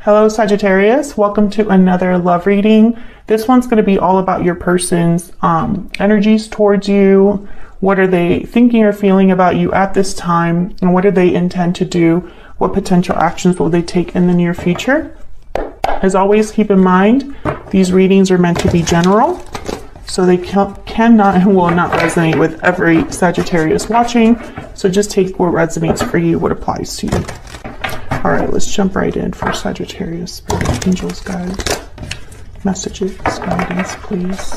Hello Sagittarius, welcome to another love reading. This one's going to be all about your person's energies towards you. What are they thinking or feeling about you at this time? And what do they intend to do? What potential actions will they take in the near future? As always, keep in mind, these readings are meant to be general. So they cannot and will not resonate with every Sagittarius watching. So just take what resonates for you, what applies to you. All right, let's jump right in for Sagittarius. Spirit, angels, guides, messages, guidance, please.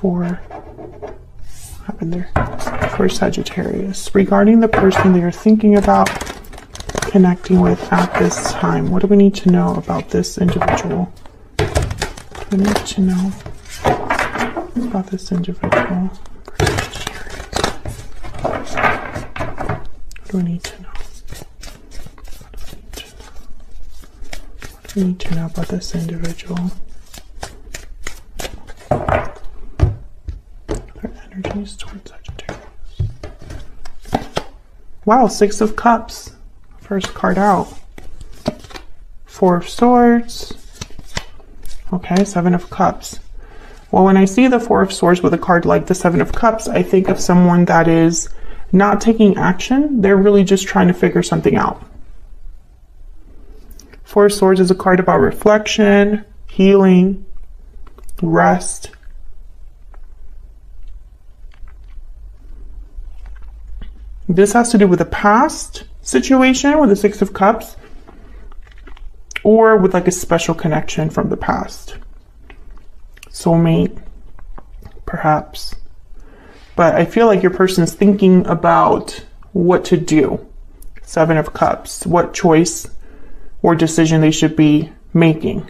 What happened there? For Sagittarius, regarding the person they are thinking about connecting with at this time. What do we need to know about this individual? What do we need to know about this individual? What do we need to know? What do we need to know about this individual? Their energies towards Sagittarius. Wow, Six of Cups. First card out. Four of Swords. Okay, Seven of Cups. Well, when I see the Four of Swords with a card like the Seven of Cups, I think of someone that is not taking action. They're really just trying to figure something out. Four of Swords is a card about reflection, healing, rest. This has to do with a past situation with the Six of Cups, or with like a special connection from the past. Soulmate, perhaps. But I feel like your person's thinking about what to do. Seven of Cups, what choice or decision they should be making.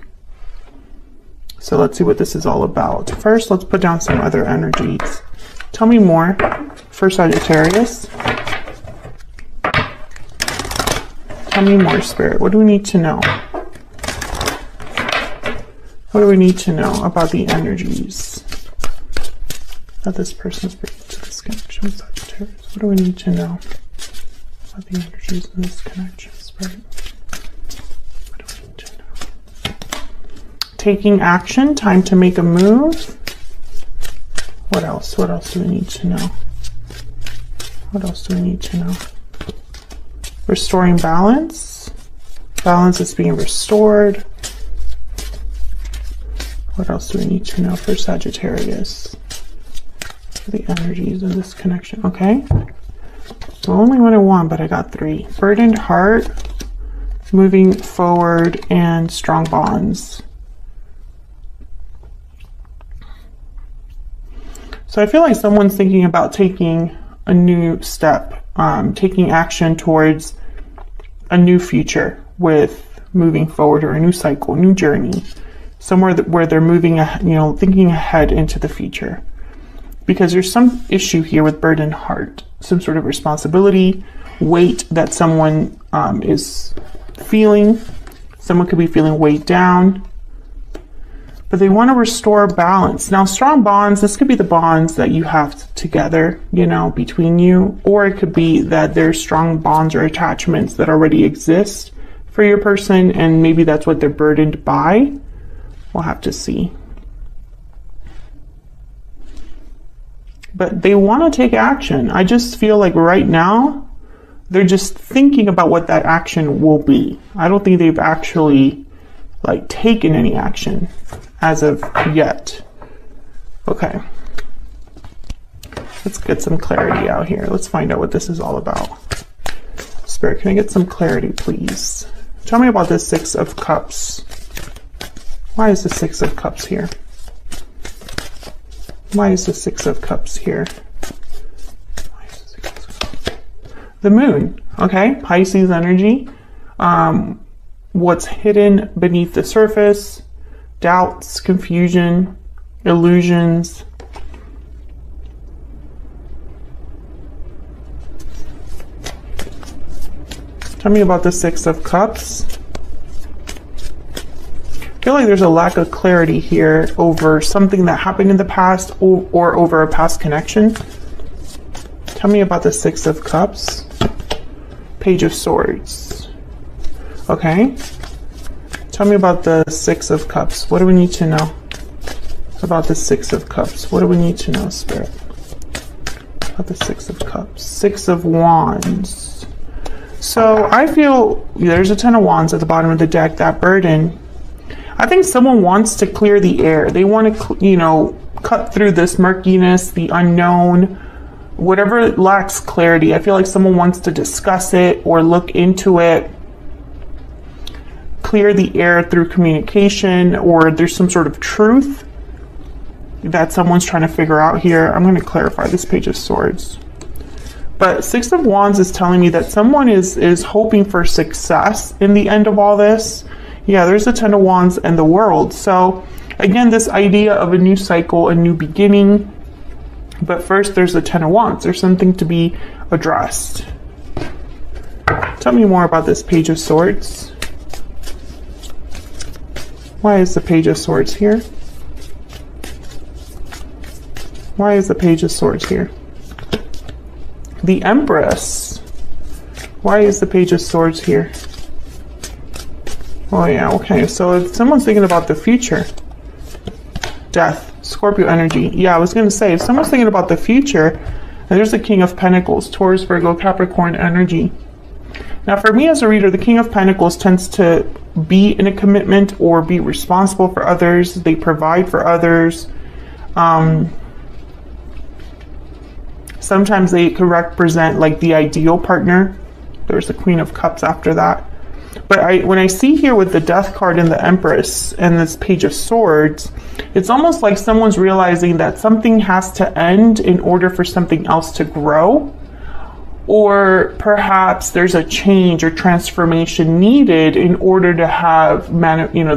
So let's see what this is all about. First, let's put down some other energies. Tell me more for Sagittarius. Tell me more, Spirit. What do we need to know? What do we need to know about the energies that this person's bringing to this connection with Sagittarius? What do we need to know about the energies in this connection, Spirit? What do we need to know? Taking action, time to make a move. What else? What else do we need to know? What else do we need to know? Restoring balance. Balance is being restored. What else do we need to know for Sagittarius? For the energies of this connection. Okay. Well, only one I want, but I got three. Burdened heart, moving forward, and strong bonds. So I feel like someone's thinking about taking a new step, taking action towards a new future with moving forward, or a new cycle, new journey, somewhere where they're moving, thinking ahead into the future. Because there's some issue here with burdened heart, some sort of responsibility, weight that someone is feeling. Someone could be feeling weighed down, but they want to restore balance. Now, strong bonds, this could be the bonds that you have together, between you, or it could be that there's strong bonds or attachments that already exist for your person, and maybe that's what they're burdened by. We'll have to see. But they want to take action. I just feel like right now, they're just thinking about what that action will be. I don't think they've actually taken any action as of yet. Okay. Let's get some clarity out here. Let's find out what this is all about. Spirit, can I get some clarity, please? Tell me about this Six of Cups. Why is the Six of Cups here? Why is the Six of Cups here? Why is the Six of Cups? The Moon, okay? Pisces energy. What's hidden beneath the surface, doubts, confusion, illusions. Tell me about the Six of Cups. I feel like there's a lack of clarity here over something that happened in the past, or over a past connection. Tell me about the Six of Cups. Page of Swords. Okay. Tell me about the Six of Cups. What do we need to know about the Six of Cups? What do we need to know, Spirit? About the Six of Cups. Six of Wands. So I feel there's a Ten of Wands at the bottom of the deck, that burden. I think someone wants to clear the air. They want to, you know, cut through this murkiness, the unknown, whatever lacks clarity. I feel like someone wants to discuss it or look into it, clear the air through communication, or there's some sort of truth that someone's trying to figure out here. I'm going to clarify this Page of Swords. But Six of Wands is telling me that someone is hoping for success in the end of all this. Yeah, there's the Ten of Wands and the World. So again, this idea of a new cycle, a new beginning. But first, there's the Ten of Wands. There's something to be addressed. Tell me more about this Page of Swords. Why is the Page of Swords here? Why is the Page of Swords here? The Empress. Why is the Page of Swords here? Oh yeah, okay. So if someone's thinking about the future, Death, Scorpio energy. Yeah, I was going to say, if someone's thinking about the future, and there's the King of Pentacles, Taurus, Virgo, Capricorn energy. Now for me as a reader, the King of Pentacles tends to be in a commitment or be responsible for others. They provide for others. Sometimes they could represent like the ideal partner. There's the Queen of Cups after that. But when I see here with the Death card and the Empress and this Page of Swords, it's almost like someone's realizing that something has to end in order for something else to grow. Or perhaps there's a change or transformation needed in order to have,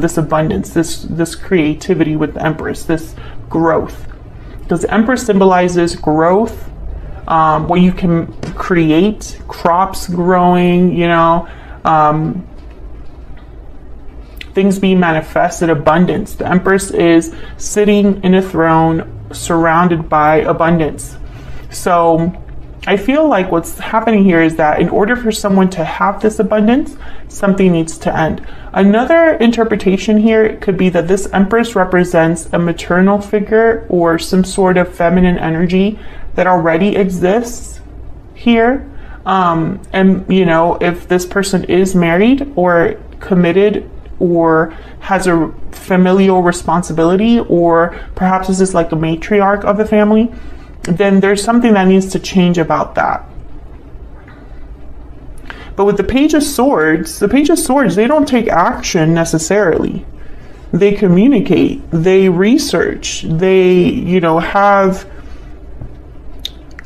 this abundance, this creativity with the Empress, this growth. Because the Empress symbolizes growth, what you can create, crops growing, things being manifested, abundance. The Empress is sitting in a throne surrounded by abundance. So I feel like what's happening here is that in order for someone to have this abundance, something needs to end. Another interpretation here could be that this Empress represents a maternal figure or some sort of feminine energy that already exists here. If this person is married or committed or has a familial responsibility, or perhaps this is like a matriarch of the family, then there's something that needs to change about that. But with the Page of Swords, they don't take action necessarily. They communicate, they research, they, have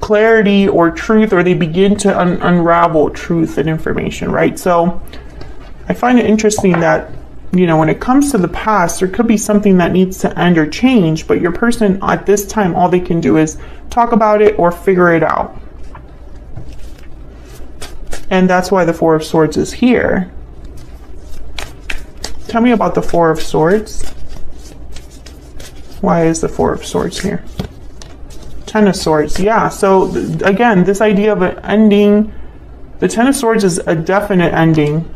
clarity or truth, or they begin to unravel truth and information, right? So I find it interesting that, when it comes to the past, there could be something that needs to end or change, but your person at this time, all they can do is talk about it or figure it out. And that's why the Four of Swords is here. Tell me about the Four of Swords. Why is the Four of Swords here? Ten of Swords. Yeah, so again, this idea of an ending, the Ten of Swords is a definite ending.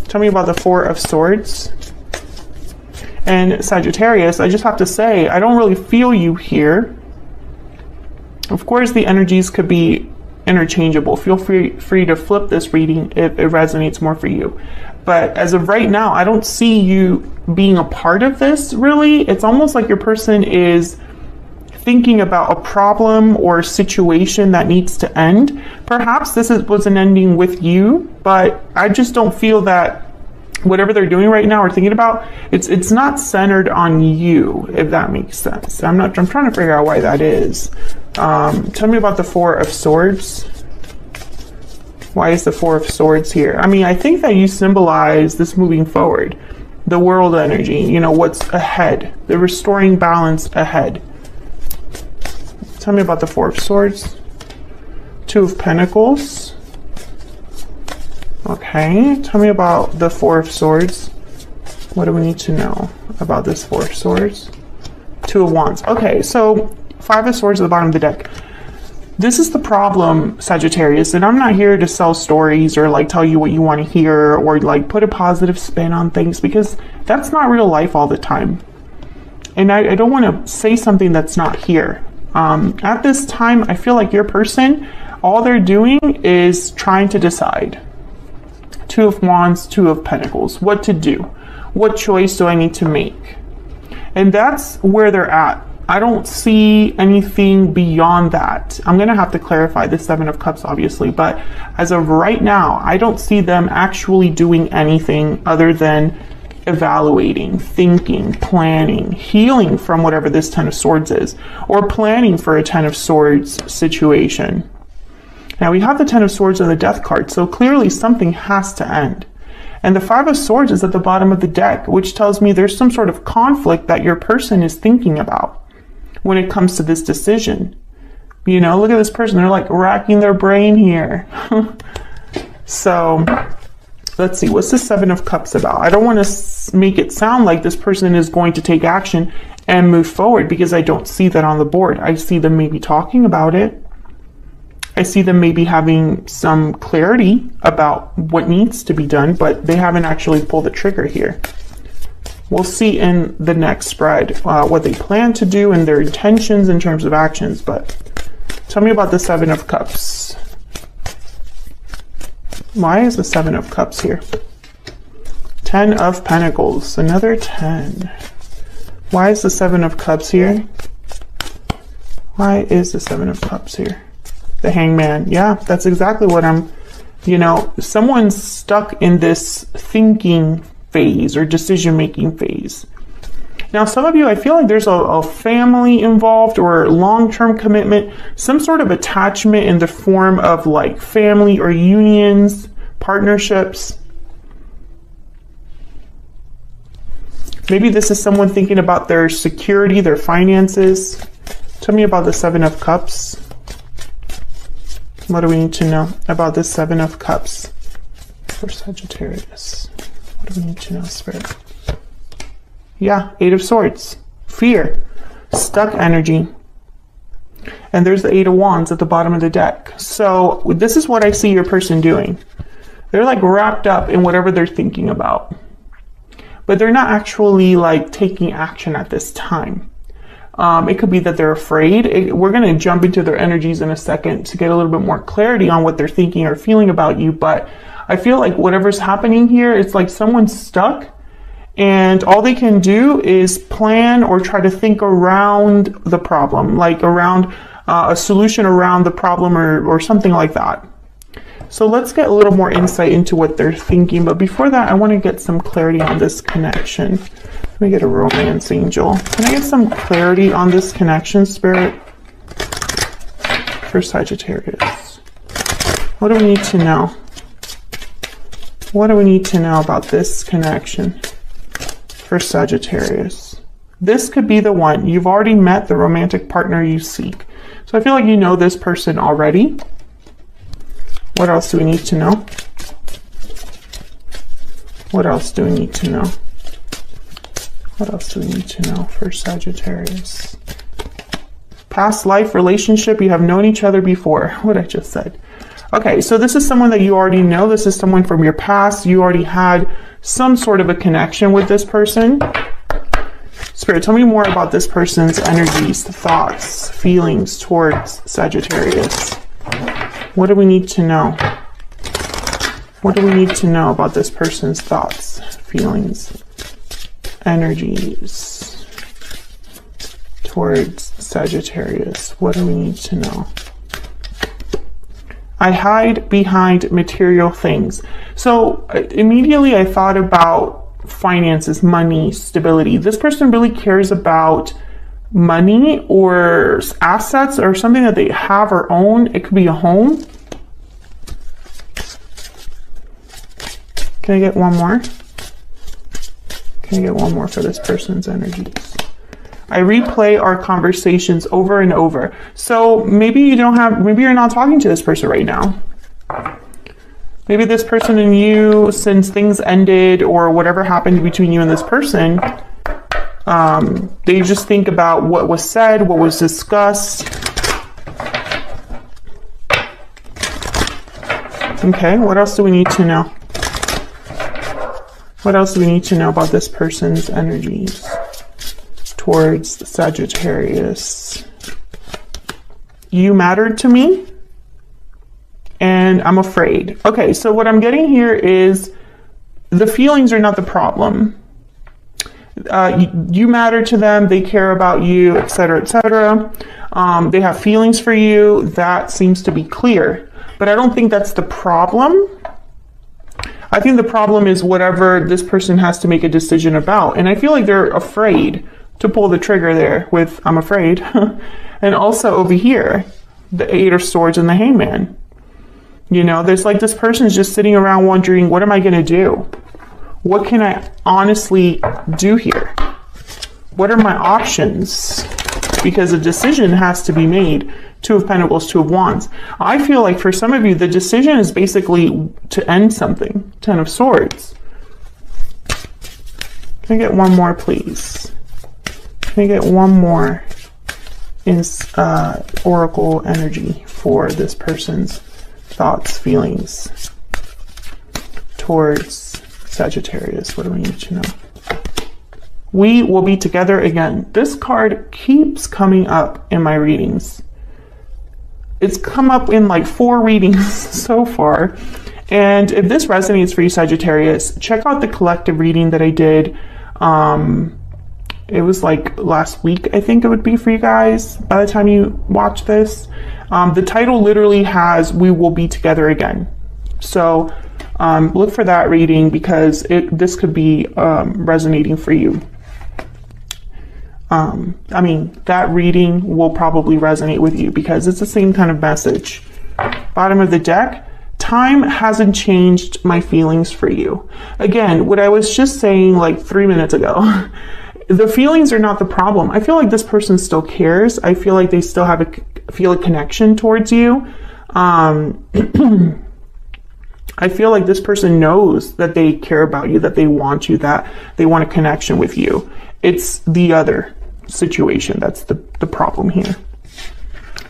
Tell me about the Four of Swords. And Sagittarius, I just have to say, I don't really feel you here. Of course, the energies could be interchangeable. Feel free to flip this reading if it resonates more for you. But as of right now, I don't see you being a part of this, really. It's almost like your person is thinking about a problem or a situation that needs to end. Perhaps this was an ending with you, but I just don't feel that whatever they're doing right now or thinking about, it's not centered on you, if that makes sense. I'm trying to figure out why that is. Tell me about the Four of Swords. Why is the Four of Swords here? I mean, I think that you symbolize this moving forward, the world energy, what's ahead, the restoring balance ahead. Tell me about the Four of Swords. Two of Pentacles. Okay, tell me about the Four of Swords. What do we need to know about this Four of Swords? Two of Wands. Okay, so Five of Swords at the bottom of the deck. This is the problem, Sagittarius, and I'm not here to sell stories or like tell you what you want to hear or like put a positive spin on things, because that's not real life all the time. And I don't want to say something that's not here. At this time, I feel like your person, all they're doing is trying to decide. Two of Wands, Two of Pentacles, what to do. What choice do I need to make? And that's where they're at. I don't see anything beyond that. I'm going to have to clarify the Seven of Cups, obviously, but as of right now, I don't see them actually doing anything other than evaluating, thinking, planning, healing from whatever this Ten of Swords is, or planning for a Ten of Swords situation. Now we have the Ten of Swords and the Death card, so clearly something has to end. And the Five of Swords is at the bottom of the deck, which tells me there's some sort of conflict that your person is thinking about when it comes to this decision. You know, look at this person. They're like racking their brain here. So let's see. What's the Seven of Cups about? I don't want to make it sound like this person is going to take action and move forward, because I don't see that on the board. I see them maybe talking about it. I see them maybe having some clarity about what needs to be done, but they haven't actually pulled the trigger here. We'll see in the next spread what they plan to do and their intentions in terms of actions. But tell me about the Seven of Cups. Why is the Seven of Cups here? Ten of Pentacles, another 10. Why is the Seven of Cups here? Why is the Seven of Cups here? The Hangman. Yeah, that's exactly what I'm, you know, someone's stuck in this thinking phase or decision-making phase. Now, some of you, I feel like there's a family involved or long-term commitment, some sort of attachment in the form of like family or unions, partnerships. Maybe this is someone thinking about their security, their finances. Tell me about the Seven of Cups. What do we need to know about this Seven of Cups for Sagittarius? What do we need to know, Spirit? Yeah, Eight of Swords. Fear. Stuck energy. And there's the Eight of Wands at the bottom of the deck. So this is what I see your person doing. They're like wrapped up in whatever they're thinking about. But they're not actually like taking action at this time. It could be that they're afraid. We're going to jump into their energies in a second to get a little bit more clarity on what they're thinking or feeling about you. But I feel like whatever's happening here, it's like someone's stuck and all they can do is plan or try to think around the problem, like around a solution around the problem or something like that. So let's get a little more insight into what they're thinking. But before that, I want to get some clarity on this connection. Let me get a romance angel. Can I get some clarity on this connection, Spirit? For Sagittarius. What do we need to know? What do we need to know about this connection for Sagittarius? This could be the one. You've already met the romantic partner you seek. So I feel like you know this person already. What else do we need to know? What else do we need to know? What else do we need to know for Sagittarius? Past life relationship, you have known each other before. What I just said. Okay, so this is someone that you already know. This is someone from your past. You already had some sort of a connection with this person. Spirit, tell me more about this person's energies, thoughts, feelings towards Sagittarius. What do we need to know? What do we need to know about this person's thoughts, feelings, energies towards Sagittarius? What do we need to know? I hide behind material things. So immediately I thought about finances, money, stability. This person really cares about money or assets or something that they have or own. It could be a home. Can I get one more? Can I get one more for this person's energies? I replay our conversations over and over. So maybe you don't have, maybe you're not talking to this person right now. Maybe this person and you, since things ended or whatever happened between you and this person, they just think about what was said, what was discussed. Okay, what else do we need to know? What else do we need to know about this person's energies towards Sagittarius? You mattered to me, and I'm afraid. Okay, so what I'm getting here is the feelings are not the problem. You matter to them, they care about you, etc., etc. They have feelings for you. That seems to be clear. But I don't think that's the problem. I think the problem is whatever this person has to make a decision about. And I feel like they're afraid to pull the trigger there with I'm afraid. And also over here, the Eight of Swords and the Hangman. You know, there's like this person's just sitting around wondering, what am I going to do? What can I honestly do here? What are my options? Because a decision has to be made. Two of Pentacles, Two of Wands. I feel like for some of you, the decision is basically to end something. Ten of Swords. Can I get one more, please? Can I get one more in Oracle energy for this person's thoughts, feelings towards Sagittarius? What do we need to know? We will be together again. This card keeps coming up in my readings. It's come up in like 4 readings so far. And if this resonates for you, Sagittarius, check out the collective reading that I did. It was like last week, I think it would be for you guys by the time you watch this. The title literally has We Will Be Together Again. So look for that reading because this could be resonating for you. I mean, that reading will probably resonate with you because it's the same kind of message. Bottom of the deck, time hasn't changed my feelings for you. Again, what I was just saying like 3 minutes ago, the feelings are not the problem. I feel like this person still cares. I feel like they still feel a connection towards you. I feel like this person knows that they care about you, that they want you, that they want a connection with you. It's the other situation that's the problem here.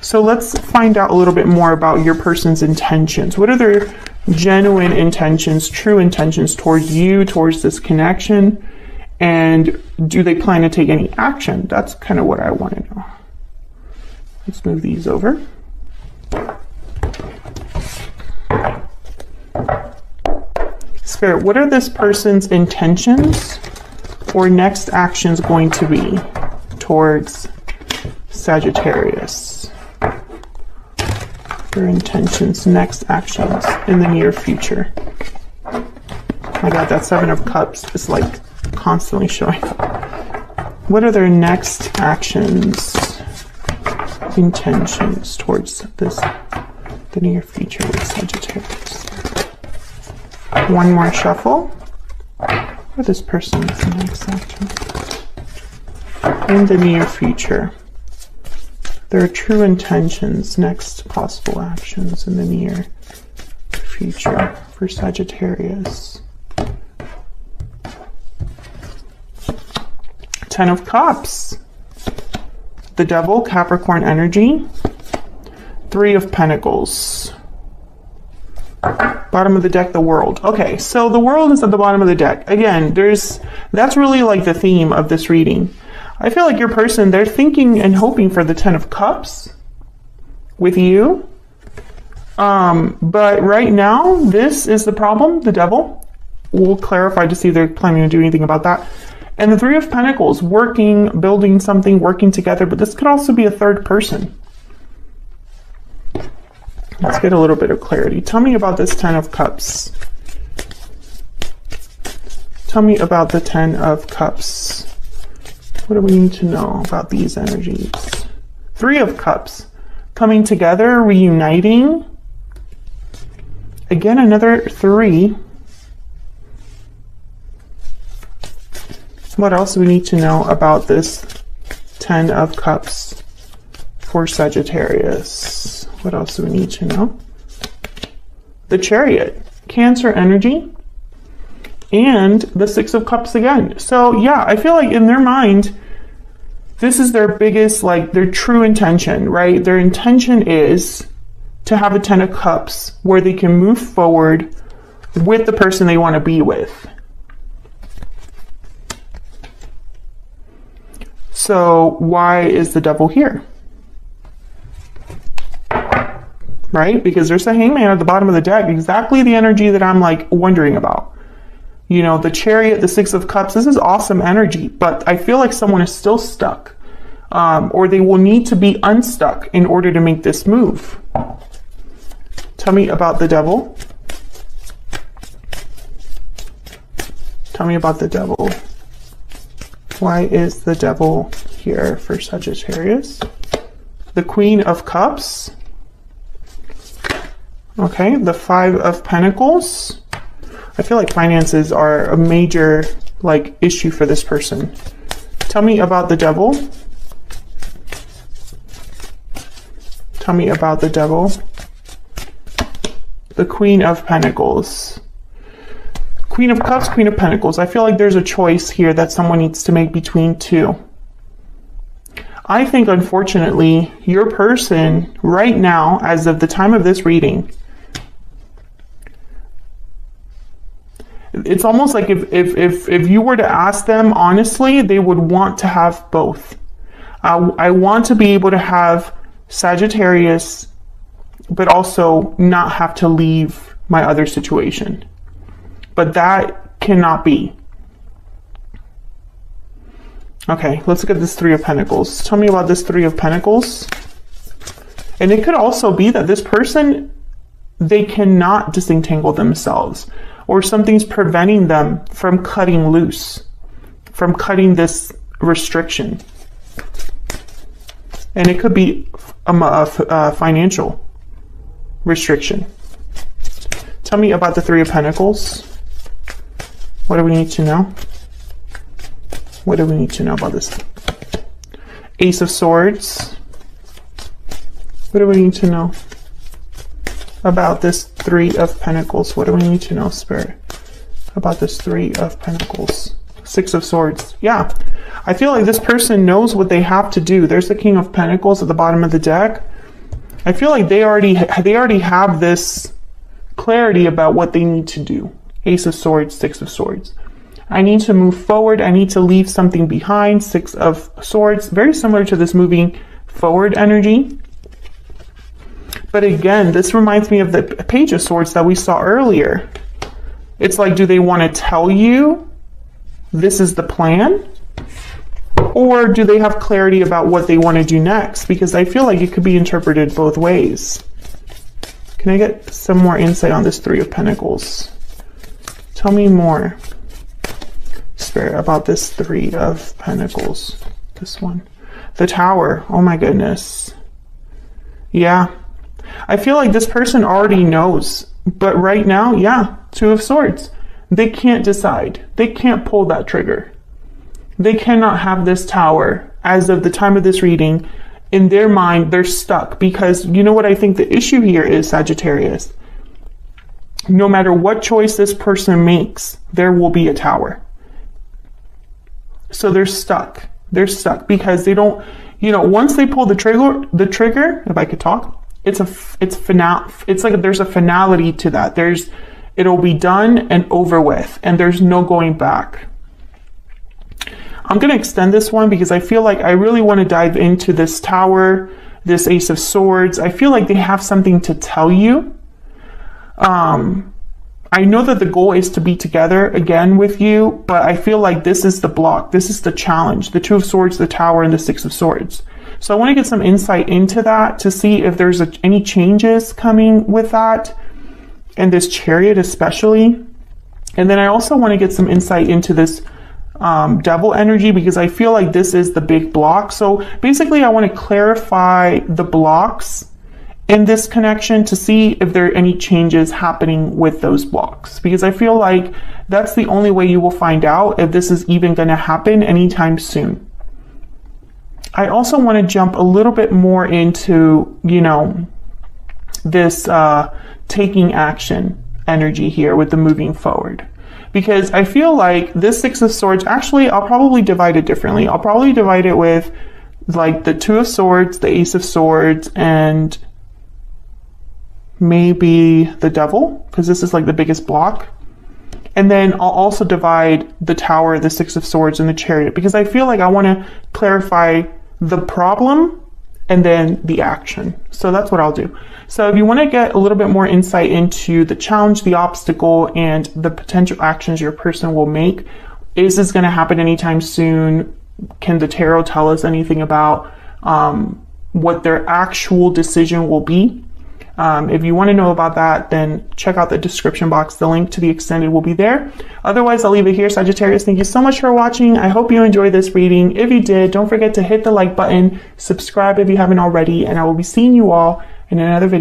So let's find out a little bit more about your person's intentions. What are their genuine intentions, true intentions towards you, towards this connection? And do they plan to take any action? That's kind of what I want to know. Let's move these over. Spirit, what are this person's intentions or next actions going to be towards Sagittarius? Their intentions, next actions in the near future. My God, that Seven of Cups is like constantly showing up. What are their next actions, intentions towards the near future with Sagittarius? One more shuffle. For this person's next action in the near future. Their true intentions, next possible actions in the near future for Sagittarius. Ten of Cups. The Devil, Capricorn energy. Three of Pentacles. Bottom of the deck, the World. Okay, so the World is at the bottom of the deck. Again, that's really like the theme of this reading. I feel like your person, they're thinking and hoping for the Ten of Cups with you. But right now, this is the problem, the Devil. We'll clarify to see if they're planning to do anything about that. And the Three of Pentacles, working, building something, working together. But this could also be a third person. Let's get a little bit of clarity. Tell me about this Ten of Cups. Tell me about the Ten of Cups. What do we need to know about these energies? Three of Cups. Coming together, reuniting. Again, another 3. What else do we need to know about this Ten of Cups for Sagittarius? What else do we need to know? The Chariot, Cancer energy, and the Six of Cups again. So yeah, I feel like in their mind, this is their biggest, like their true intention, right? Their intention is to have a 10 of Cups where they can move forward with the person they want to be with. So why is the Devil here? Right? Because there's a Hangman at the bottom of the deck, exactly the energy that I'm like wondering about. You know, the Chariot, the Six of Cups, this is awesome energy, but I feel like someone is still stuck, or they will need to be unstuck in order to make this move. Tell me about the Devil. Tell me about the Devil. Why is the Devil here for Sagittarius? The Queen of Cups. Okay, the Five of Pentacles. I feel like finances are a major like issue for this person. Tell me about the Devil. Tell me about the Devil. The Queen of Pentacles. Queen of Cups, Queen of Pentacles. I feel like there's a choice here that someone needs to make between two. I think, unfortunately, your person right now, as of the time of this reading, it's almost like if you were to ask them honestly, they would want to have both. I want to be able to have Sagittarius, but also not have to leave my other situation. But that cannot be. Okay, let's look at this Three of Pentacles. Tell me about this Three of Pentacles. And it could also be that this person, they cannot disentangle themselves, or something's preventing them from cutting loose, from cutting this restriction. And it could be a financial restriction. Tell me about the Three of Pentacles. What do we need to know? What do we need to know about this? Ace of Swords. What do we need to know about this Three of Pentacles? What do we need to know, Spirit, about this Three of Pentacles? Six of Swords. Yeah. I feel like this person knows what they have to do. There's the King of Pentacles at the bottom of the deck. I feel like they already have this clarity about what they need to do. Ace of Swords, Six of Swords. I need to move forward. I need to leave something behind. Six of Swords. Very similar to this moving forward energy. But again, this reminds me of the Page of Swords that we saw earlier. It's like, do they want to tell you this is the plan? Or do they have clarity about what they want to do next? Because I feel like it could be interpreted both ways. Can I get some more insight on this Three of Pentacles? Tell me more, Spirit, about this Three of Pentacles. This one. The Tower. Oh my goodness. Yeah. I feel like this person already knows. But right now, yeah, Two of Swords. They can't decide. They can't pull that trigger. They cannot have this Tower. As of the time of this reading, in their mind, they're stuck. Because you know what I think the issue here is, Sagittarius? No matter what choice this person makes, there will be a Tower. So they're stuck. They're stuck because they don't, you know, once they pull the trigger, if I could talk, it's like there's a finality to that. It'll be done and over with, and there's no going back. I'm going to extend this one because I feel like I really want to dive into this Tower, this Ace of Swords. I feel like they have something to tell you. I know that the goal is to be together again with you, but I feel like this is the block. This is the challenge. The Two of Swords, the Tower, and the Six of Swords. So I want to get some insight into that to see if there's any changes coming with that, and this Chariot especially. And then I also want to get some insight into this Devil energy, because I feel like this is the big block. So basically I want to clarify the blocks in this connection to see if there are any changes happening with those blocks, because I feel like that's the only way you will find out if this is even going to happen anytime soon. I also want to jump a little bit more into, you know, this taking action energy here with the moving forward, because I feel like this Six of Swords, actually I'll probably divide it differently. I'll probably divide it with like the Two of Swords, the Ace of Swords, and maybe the Devil, because this is like the biggest block. And then I'll also divide the Tower, the Six of Swords, and the Chariot, because I feel like I want to clarify the problem and then the action. So that's what I'll do. So if you want to get a little bit more insight into the challenge, the obstacle, and the potential actions your person will make, is this going to happen anytime soon? Can the tarot tell us anything about what their actual decision will be? If you want to know about that, then check out the description box. The link to the extended will be there. Otherwise, I'll leave it here, Sagittarius. Thank you so much for watching. I hope you enjoyed this reading. If you did, don't forget to hit the like button, subscribe if you haven't already, and I will be seeing you all in another video.